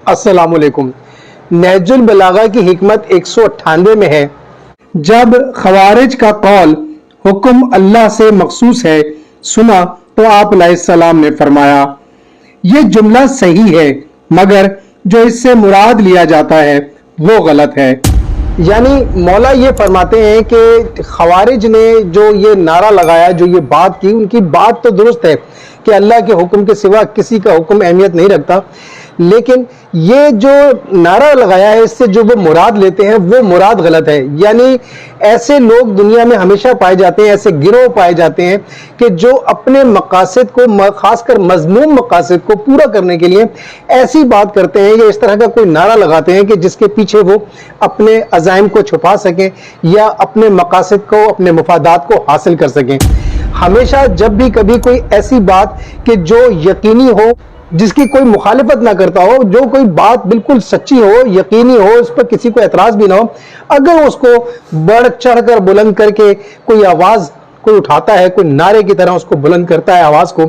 अस्सलाम वालेकुम। नहजुल बलागा की हिकमत 198 में है, जब खवारिज का कौल हुक्म अल्लाह से मखसूस है सुना तो आप अलैहिस्सलाम ने फरमाया, ये जुमला सही है मगर जो इससे मुराद लिया जाता है वो गलत है। यानी मौला ये फरमाते हैं कि खवारिज ने जो ये नारा लगाया, जो ये बात की, उनकी बात तो दुरुस्त है कि अल्लाह के हुक्म के सिवा किसी का हुक्म अहमियत नहीं रखता, लेकिन ये जो नारा लगाया है इससे जो वो मुराद लेते हैं वो मुराद गलत है। यानी ऐसे लोग दुनिया में हमेशा पाए जाते हैं, ऐसे गिरोह पाए जाते हैं कि जो अपने मकासद को, खासकर मजमूम मकासद को पूरा करने के लिए ऐसी बात करते हैं या इस तरह का कोई नारा लगाते हैं कि जिसके पीछे वो अपने अज़ाइम को छुपा सकें या अपने मकासद को, अपने मुफादात को हासिल कर सकें। हमेशा जब भी कभी कोई ऐसी बात कि जो यकीनी हो, जिसकी कोई मुखालिफत ना करता हो, जो कोई बात बिल्कुल सच्ची हो, यकीनी हो, उस पर किसी को एतराज भी ना हो, अगर उसको बढ़ चढ़ कर बुलंद करके कोई आवाज कोई उठाता है, कोई नारे की तरह उसको बुलंद करता है आवाज को,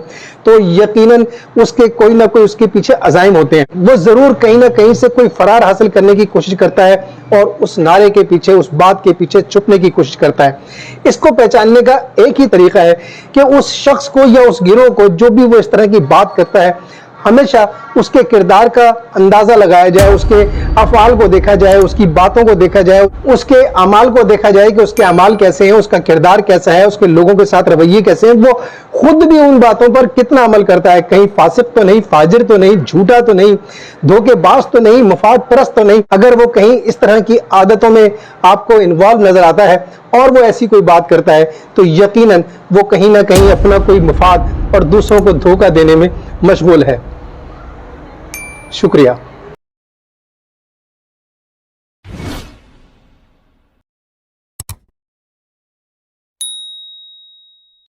तो यकीनन उसके कोई ना कोई उसके पीछे अज़ाइम होते हैं। वो जरूर कहीं ना कहीं से कोई फरार हासिल करने की कोशिश करता है और उस नारे के पीछे, उस बात के पीछे छुपने की कोशिश करता है। इसको पहचानने का एक ही तरीका है कि उस शख्स को या उस गिरोह को, जो भी वो इस तरह की बात करता है, हमेशा उसके किरदार का अंदाजा लगाया जाए, उसके अफ़आल को देखा जाए, उसकी बातों को देखा जाए, उसके अमाल को देखा जाए कि उसके अमाल कैसे हैं, उसका किरदार कैसा है, उसके लोगों के साथ रवैये कैसे हैं, वो खुद भी उन बातों पर कितना अमल करता है। कहीं फासिक तो नहीं, फाजिर तो नहीं, झूठा तो नहीं, धोखेबाज तो नहीं, मुफाद परस्त तो नहीं। अगर वो कहीं इस तरह की आदतों में आपको इन्वॉल्व नजर आता है और वो ऐसी कोई बात करता है, तो यकीनन वो कहीं ना कहीं अपना कोई मुफाद और दूसरों को धोखा देने में मशगूल है। शुक्रिया।